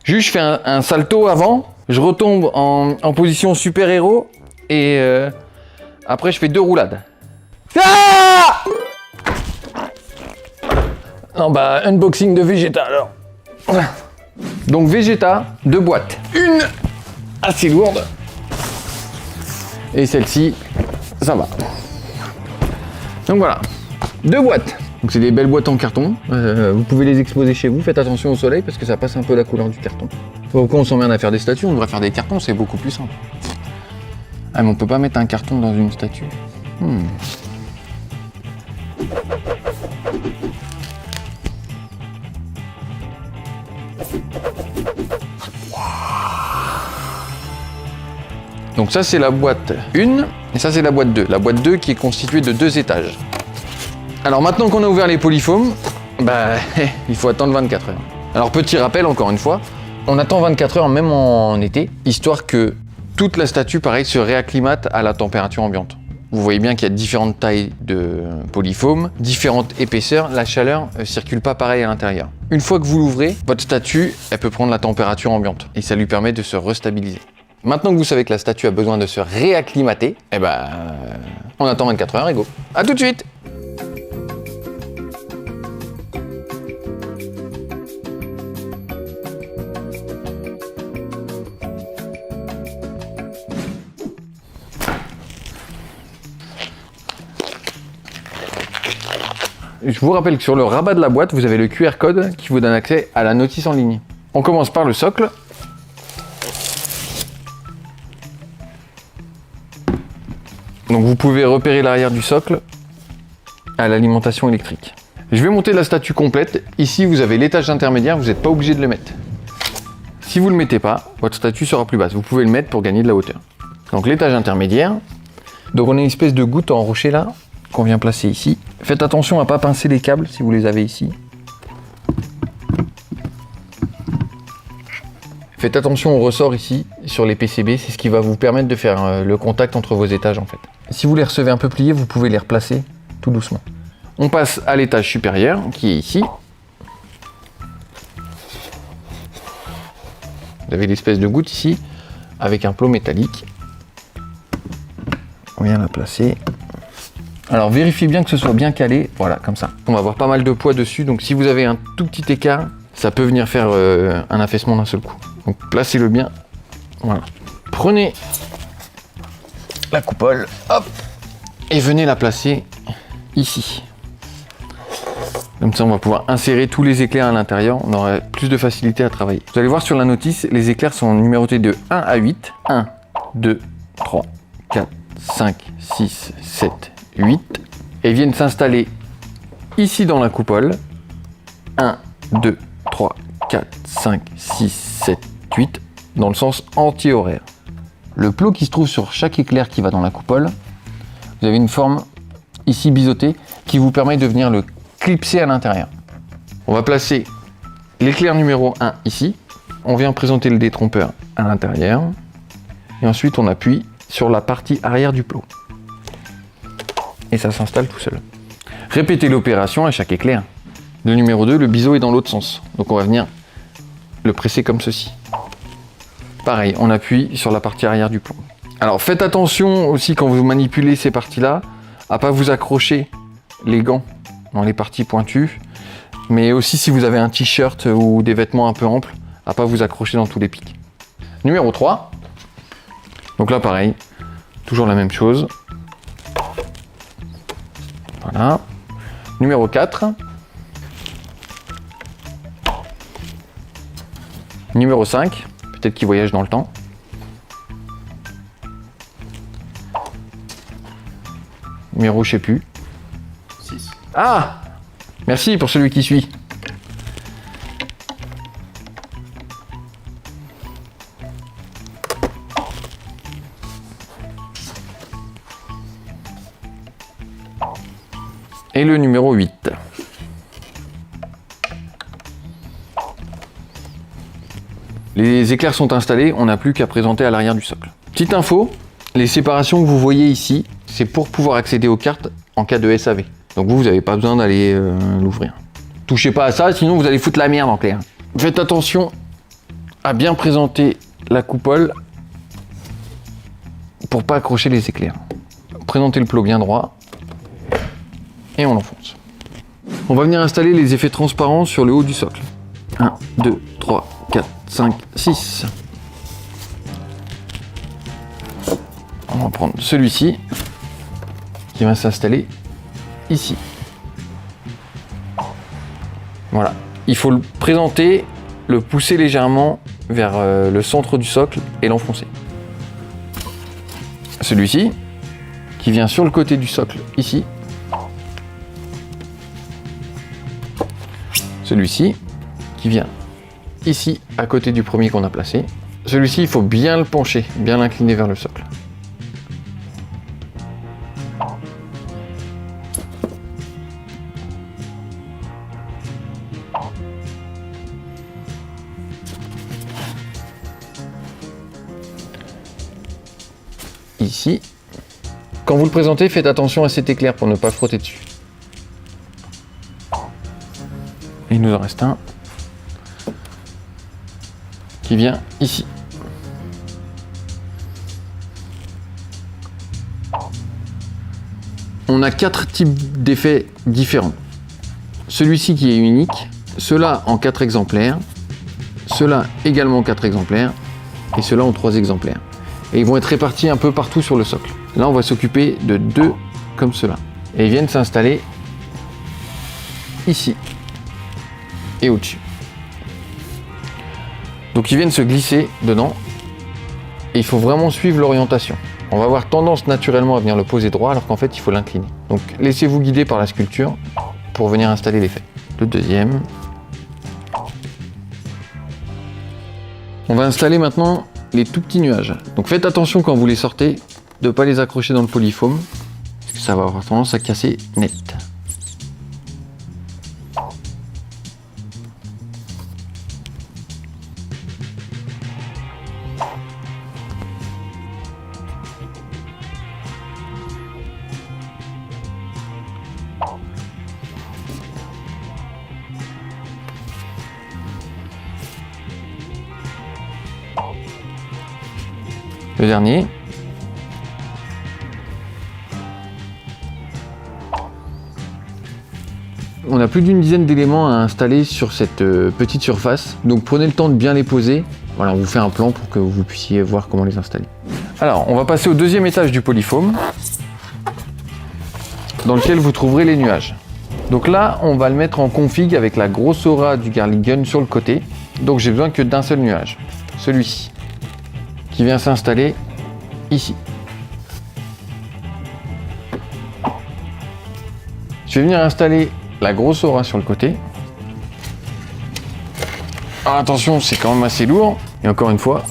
Juste, je fais un salto avant, je retombe en position super-héros et après, je fais 2 roulades. Ah! Non, bah, unboxing de Vegeta alors. Donc, Vegeta, 2 boîtes. Une assez lourde. Et celle-ci, ça va. Donc voilà, 2 boîtes. Donc c'est des belles boîtes en carton. Vous pouvez les exposer chez vous. Faites attention au soleil parce que ça passe un peu la couleur du carton. Pourquoi on s'emmerde à faire des statues? On devrait faire des cartons, c'est beaucoup plus simple. Ah mais on peut pas mettre un carton dans une statue. Donc ça c'est la boîte 1 et ça c'est la boîte 2. La boîte 2 qui est constituée de 2 étages. Alors maintenant qu'on a ouvert les polyfoams, bah il faut attendre 24 heures. Alors petit rappel encore une fois, on attend 24 heures même en été, histoire que toute la statue pareil se réacclimate à la température ambiante. Vous voyez bien qu'il y a différentes tailles de polyfoam, différentes épaisseurs, la chaleur circule pas pareil à l'intérieur. Une fois que vous l'ouvrez, votre statue, elle peut prendre la température ambiante et ça lui permet de se restabiliser. Maintenant que vous savez que la statue a besoin de se réacclimater, eh ben, on attend 24 heures et go. A tout de suite! Je vous rappelle que sur le rabat de la boîte, vous avez le QR code qui vous donne accès à la notice en ligne. On commence par le socle. Donc vous pouvez repérer l'arrière du socle à l'alimentation électrique. Je vais monter la statue complète. Ici, vous avez l'étage intermédiaire, vous n'êtes pas obligé de le mettre. Si vous ne le mettez pas, votre statue sera plus basse. Vous pouvez le mettre pour gagner de la hauteur. Donc l'étage intermédiaire. Donc on a une espèce de goutte en rocher là, qu'on vient placer ici. Faites attention à ne pas pincer les câbles si vous les avez ici. Faites attention au ressort ici, sur les PCB, c'est ce qui va vous permettre de faire le contact entre vos étages en fait. Si vous les recevez un peu pliés, vous pouvez les replacer tout doucement. On passe à l'étage supérieur, qui est ici. Vous avez l'espèce de goutte ici, avec un plot métallique. On vient la placer. Alors vérifiez bien que ce soit bien calé, voilà, comme ça. On va avoir pas mal de poids dessus, donc si vous avez un tout petit écart, ça peut venir faire un affaissement d'un seul coup. Donc placez-le bien, voilà. Prenez la coupole, hop, et venez la placer ici. Comme ça, on va pouvoir insérer tous les éclairs à l'intérieur, on aura plus de facilité à travailler. Vous allez voir sur la notice, les éclairs sont numérotés de 1 à 8. 1, 2, 3, 4, 5, 6, 7, 8. Et viennent s'installer ici dans la coupole. 1, 2, 3, 4, 5, 6, 7, 8, dans le sens anti-horaire. Le plot qui se trouve sur chaque éclair qui va dans la coupole, vous avez une forme ici biseautée qui vous permet de venir le clipser à l'intérieur. On va placer l'éclair numéro 1 ici, on vient présenter le détrompeur à l'intérieur, et ensuite on appuie sur la partie arrière du plot. Et ça s'installe tout seul. Répétez l'opération à chaque éclair. Le numéro 2, le biseau est dans l'autre sens. Donc on va venir le presser comme ceci. Pareil, on appuie sur la partie arrière du plomb. Alors faites attention aussi quand vous manipulez ces parties-là, à pas vous accrocher les gants dans les parties pointues. Mais aussi si vous avez un t-shirt ou des vêtements un peu amples, à pas vous accrocher dans tous les pics. Numéro 3. Donc là pareil, toujours la même chose. Voilà. Numéro 4. Numéro 5, peut-être qu'il voyage dans le temps. Numéro, je sais plus. 6. Ah! Merci pour celui qui suit. Et le numéro 8. Les éclairs sont installés, on n'a plus qu'à présenter à l'arrière du socle. Petite info, les séparations que vous voyez ici, c'est pour pouvoir accéder aux cartes en cas de SAV. Donc vous n'avez pas besoin d'aller l'ouvrir. Touchez pas à ça, sinon vous allez foutre la merde en clair. Faites attention à bien présenter la coupole pour pas accrocher les éclairs. Présentez le plot bien droit et on l'enfonce. On va venir installer les effets transparents sur le haut du socle. 1, 2, 3, 4, 5, 6. On va prendre celui-ci qui va s'installer ici. Voilà. Il faut le présenter, le pousser légèrement vers le centre du socle et l'enfoncer. Celui-ci qui vient sur le côté du socle ici. Celui-ci qui vient ici à côté du premier qu'on a placé. Celui-ci, il faut bien le pencher, bien l'incliner vers le socle. Ici. Quand vous le présentez, faites attention à cet éclair pour ne pas frotter dessus. Il nous en reste un qui vient ici. On a 4 types d'effets différents. Celui-ci qui est unique, ceux-là en 4 exemplaires, ceux-là également en 4 exemplaires, et ceux-là en 3 exemplaires. Et ils vont être répartis un peu partout sur le socle. Là, on va s'occuper de 2 comme ceux-là. Et ils viennent s'installer ici et au-dessus. Donc ils viennent se glisser dedans et il faut vraiment suivre l'orientation. On va avoir tendance naturellement à venir le poser droit alors qu'en fait il faut l'incliner. Donc laissez-vous guider par la sculpture pour venir installer l'effet. Le deuxième. On va installer maintenant les tout petits nuages. Donc faites attention quand vous les sortez de ne pas les accrocher dans le polyfoam parce que ça va avoir tendance à casser net. Le dernier. On a plus d'une dizaine d'éléments à installer sur cette petite surface, donc prenez le temps de bien les poser. Voilà, on vous fait un plan pour que vous puissiez voir comment les installer. Alors, on va passer au deuxième étage du polyfoam, dans lequel vous trouverez les nuages. Donc là, on va le mettre en config avec la grosse aura du Garlic Gun sur le côté. Donc j'ai besoin que d'un seul nuage, celui-ci, qui vient s'installer ici. Je vais venir installer la grosse aura sur le côté. Alors attention, c'est quand même assez lourd. Et encore une fois,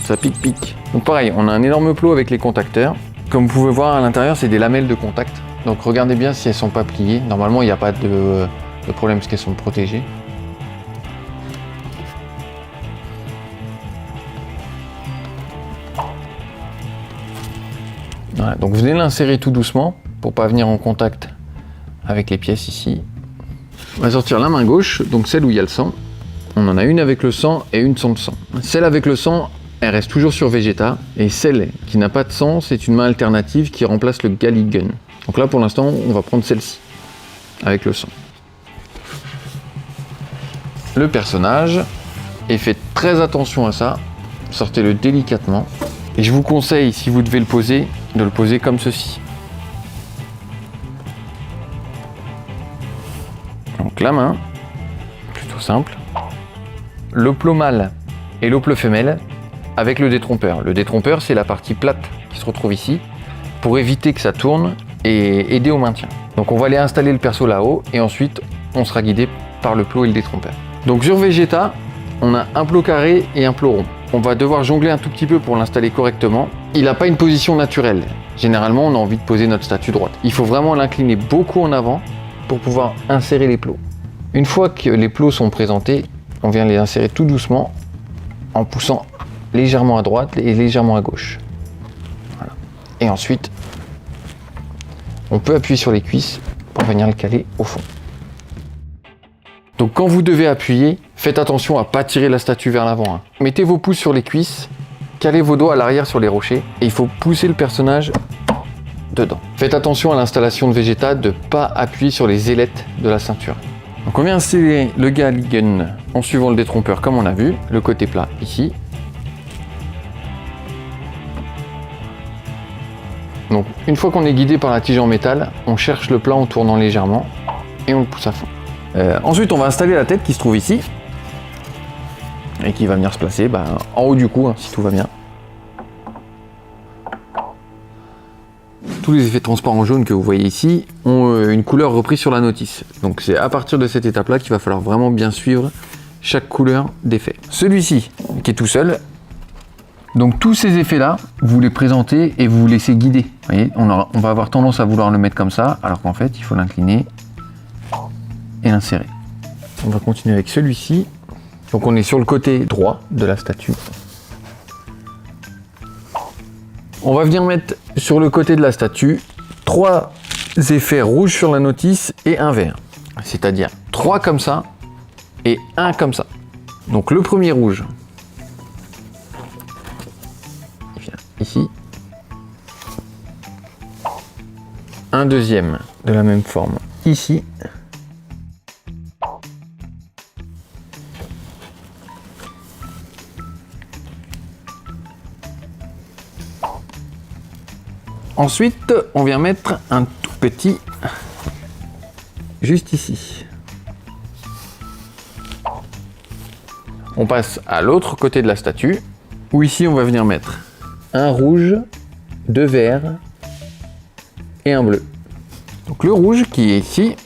ça pique. Donc pareil, on a un énorme plot avec les contacteurs. Comme vous pouvez voir à l'intérieur, c'est des lamelles de contact. Donc regardez bien si elles sont pas pliées. Normalement, il n'y a pas de problème parce qu'elles sont protégées. Voilà, donc vous venez l'insérer tout doucement pour pas venir en contact avec les pièces ici. On va sortir la main gauche, donc celle où il y a le sang. On en a une avec le sang et une sans le sang. Celle avec le sang, elle reste toujours sur Vegeta. Et celle qui n'a pas de sang, c'est une main alternative qui remplace le Garlic Gun. Donc là, pour l'instant, on va prendre celle-ci, avec le sang. Le personnage, et faites très attention à ça. Sortez-le délicatement. Et je vous conseille, si vous devez le poser, de le poser comme ceci. Donc la main, plutôt simple. Le plot mâle et le plot femelle avec le détrompeur. Le détrompeur, c'est la partie plate qui se retrouve ici pour éviter que ça tourne et aider au maintien. Donc on va aller installer le perso là-haut et ensuite on sera guidé par le plot et le détrompeur. Donc sur Vegeta, on a un plot carré et un plot rond. On va devoir jongler un tout petit peu pour l'installer correctement. Il n'a pas une position naturelle. Généralement, on a envie de poser notre statue droite. Il faut vraiment l'incliner beaucoup en avant pour pouvoir insérer les plots. Une fois que les plots sont présentés, on vient les insérer tout doucement en poussant légèrement à droite et légèrement à gauche. Voilà. Et ensuite, on peut appuyer sur les cuisses pour venir le caler au fond. Donc quand vous devez appuyer, Faites attention à pas tirer la statue vers l'avant. Hein. Mettez vos pouces sur les cuisses, calez vos doigts à l'arrière sur les rochers et il faut pousser le personnage dedans. Faites attention à l'installation de Vegeta de pas appuyer sur les ailettes de la ceinture. Donc on vient installer le Galligan en suivant le détrompeur comme on a vu, le côté plat ici. Donc une fois qu'on est guidé par la tige en métal, on cherche le plat en tournant légèrement et on le pousse à fond. Ensuite on va installer la tête qui se trouve ici et qui va venir se placer en haut du cou hein, si tout va bien. Tous les effets transparents jaunes que vous voyez ici ont une couleur reprise sur la notice. Donc c'est à partir de cette étape-là qu'il va falloir vraiment bien suivre chaque couleur d'effet. Celui-ci, qui est tout seul, donc tous ces effets-là, vous les présentez et vous vous laissez guider. Vous voyez, on va avoir tendance à vouloir le mettre comme ça, alors qu'en fait, il faut l'incliner et l'insérer. On va continuer avec celui-ci. Donc on est sur le côté droit de la statue. On va venir mettre sur le côté de la statue 3 effets rouges sur la notice et un vert. C'est-à-dire 3 comme ça et 1 comme ça. Donc le premier rouge, il vient ici. Un deuxième de la même forme ici. Ensuite, on vient mettre un tout petit juste ici. On passe à l'autre côté de la statue, où ici on va venir mettre un rouge, 2 verts et un bleu. Donc le rouge qui est ici,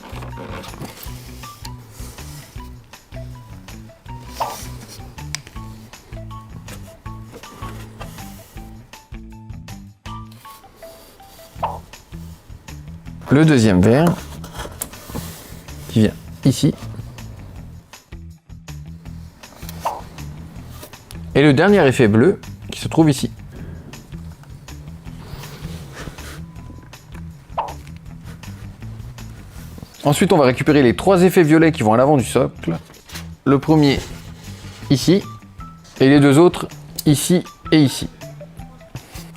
le deuxième vert qui vient ici et le dernier effet bleu qui se trouve ici. Ensuite on va récupérer les 3 effets violets qui vont à l'avant du socle. Le premier ici et les 2 autres ici et ici.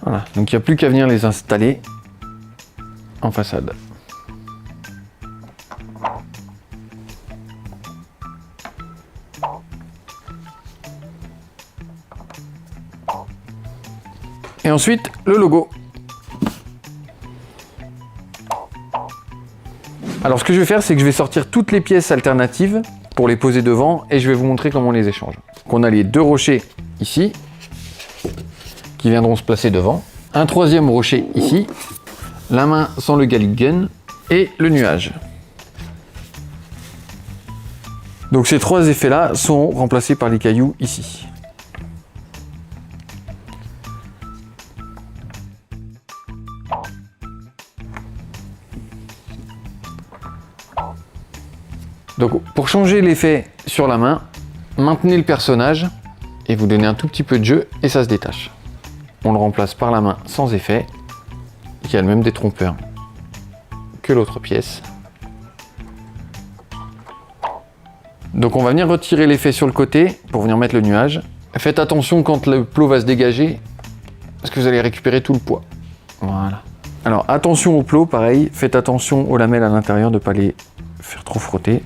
Voilà, donc il n'y a plus qu'à venir les installer en façade. Et ensuite, le logo. Alors ce que je vais faire, c'est que je vais sortir toutes les pièces alternatives pour les poser devant et je vais vous montrer comment on les échange. Donc on a les 2 rochers ici, qui viendront se placer devant. Un 3e rocher ici, la main sans le Galligan et le nuage. Donc ces 3 effets-là sont remplacés par les cailloux ici. Donc pour changer l'effet sur la main, maintenez le personnage et vous donnez un tout petit peu de jeu et ça se détache. On le remplace par la main sans effet, qui a le même détrompeur que l'autre pièce. Donc on va venir retirer l'effet sur le côté pour venir mettre le nuage. Faites attention quand le plot va se dégager, parce que vous allez récupérer tout le poids. Voilà. Alors attention au plot, pareil, faites attention aux lamelles à l'intérieur de ne pas les faire trop frotter.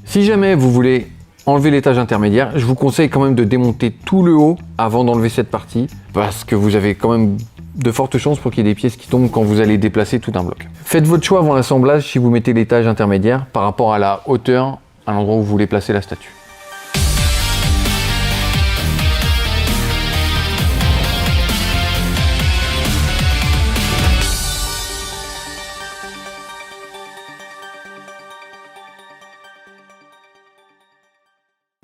Si jamais vous voulez enlever l'étage intermédiaire, je vous conseille quand même de démonter tout le haut avant d'enlever cette partie, parce que vous avez quand même de fortes chances pour qu'il y ait des pièces qui tombent quand vous allez déplacer tout un bloc. Faites votre choix avant l'assemblage si vous mettez l'étage intermédiaire par rapport à la hauteur, à l'endroit où vous voulez placer la statue.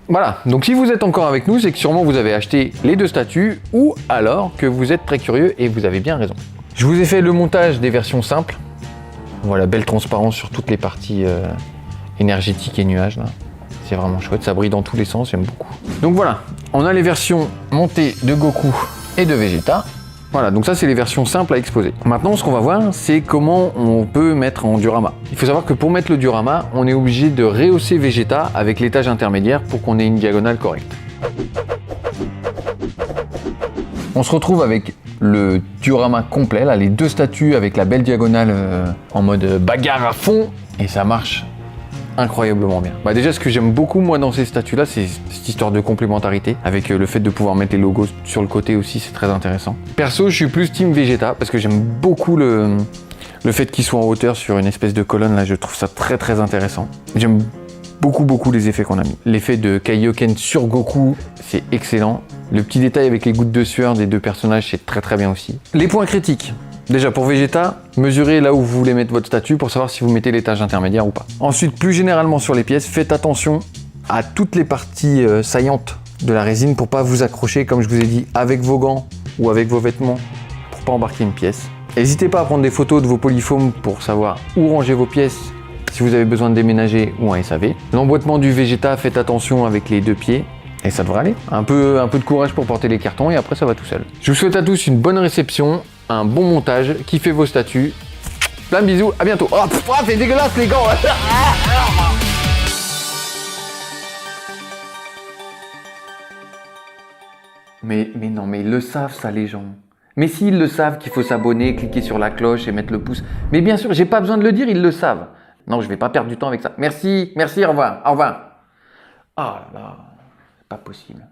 Voilà, donc si vous êtes encore avec nous, c'est que sûrement vous avez acheté les 2 statues ou alors que vous êtes très curieux et vous avez bien raison. Je vous ai fait le montage des versions simples. Voilà, belle transparence sur toutes les parties énergétiques et nuages. C'est vraiment chouette, ça brille dans tous les sens, j'aime beaucoup. Donc voilà, on a les versions montées de Goku et de Vegeta. Voilà, donc ça c'est les versions simples à exposer. Maintenant, ce qu'on va voir, c'est comment on peut mettre en diorama. Il faut savoir que pour mettre le diorama, on est obligé de rehausser Vegeta avec l'étage intermédiaire pour qu'on ait une diagonale correcte. On se retrouve avec le diorama complet, là, les deux statues avec la belle diagonale en mode bagarre à fond, et ça marche incroyablement bien. Bah déjà, ce que j'aime beaucoup moi dans ces statues là, c'est cette histoire de complémentarité avec le fait de pouvoir mettre les logos sur le côté aussi, c'est très intéressant. Perso, je suis plus team Vegeta parce que j'aime beaucoup le fait qu'il soit en hauteur sur une espèce de colonne là, je trouve ça très intéressant. J'aime beaucoup les effets qu'on a mis. L'effet de Kaioken sur Goku, c'est excellent. Le petit détail avec les gouttes de sueur des deux personnages, c'est très bien aussi. Les points critiques. Déjà pour Vegeta, mesurez là où vous voulez mettre votre statue pour savoir si vous mettez l'étage intermédiaire ou pas. Ensuite, plus généralement sur les pièces, faites attention à toutes les parties saillantes de la résine pour pas vous accrocher, comme je vous ai dit, avec vos gants ou avec vos vêtements pour pas embarquer une pièce. N'hésitez pas à prendre des photos de vos polyfoams pour savoir où ranger vos pièces si vous avez besoin de déménager ou un SAV. L'emboîtement du Vegeta, faites attention avec les deux pieds. Et ça devrait aller. Un peu de courage pour porter les cartons et après ça va tout seul. Je vous souhaite à tous une bonne réception, un bon montage, kiffez vos statues. Plein de bisous, à bientôt. Oh, c'est dégueulasse les gants. Mais non, mais ils le savent ça les gens. Mais s'ils le savent qu'il faut s'abonner, cliquer sur la cloche et mettre le pouce. Mais bien sûr, j'ai pas besoin de le dire, ils le savent. Non, je vais pas perdre du temps avec ça. Merci, au revoir. Oh là là. Pas possible.